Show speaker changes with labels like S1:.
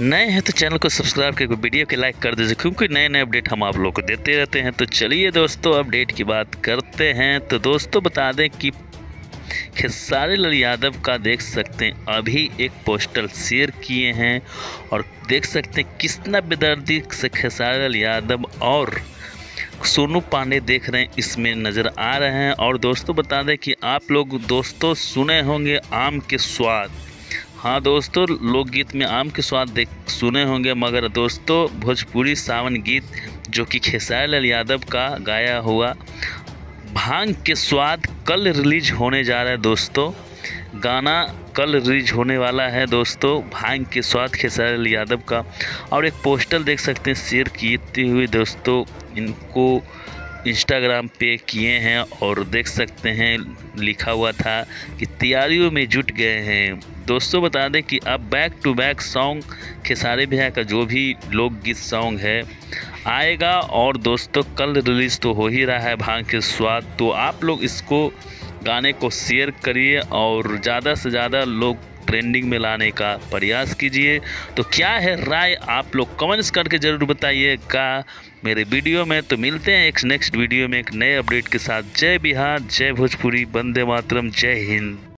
S1: नए हैं तो चैनल को सब्सक्राइब करके वीडियो के लाइक कर दीजिए, क्योंकि नए नए अपडेट हम आप लोग को देते रहते हैं। तो चलिए दोस्तों अपडेट की बात करते हैं। तो दोस्तों बता दें कि खेसारी लाल यादव का देख सकते हैं अभी एक पोस्टर शेयर किए हैं और देख सकते हैं कितना बेदर्दी से खेसारी लाल यादव और सोनू पांडे देख रहे हैं, इसमें नज़र आ रहे हैं। और दोस्तों बता दें कि आप लोग दोस्तों सुने होंगे आम के स्वाद। हाँ दोस्तों, लोकगीत में आम के स्वाद सुने होंगे, मगर दोस्तों भोजपुरी सावन गीत जो कि खेसारी लाल यादव का गाया हुआ भांग के स्वाद कल रिलीज होने जा रहा है। दोस्तों गाना कल रिलीज होने वाला है दोस्तों, भांग के स्वाद खेसारी लाल यादव का। और एक पोस्टर देख सकते हैं शेयर किए हुए दोस्तों, इनको इंस्टाग्राम पे किए हैं और देख सकते हैं लिखा हुआ था कि तैयारियों में जुट गए हैं। दोस्तों बता दें कि अब back to back song Khesari भैया का जो भी लोकगीत सॉन्ग है आएगा, और दोस्तों कल रिलीज़ तो हो ही रहा है भांग के स्वाद। तो आप लोग इसको गाने को शेयर करिए और ज़्यादा से ज़्यादा लोग ट्रेंडिंग में लाने का प्रयास कीजिए। तो क्या है राय, आप लोग कमेंट्स करके ज़रूर बताइएगा मेरे वीडियो में। तो मिलते हैं एक नेक्स्ट वीडियो में एक नए अपडेट के साथ। जय बिहार, जय भोजपुरी, वंदे मातरम, जय हिंद।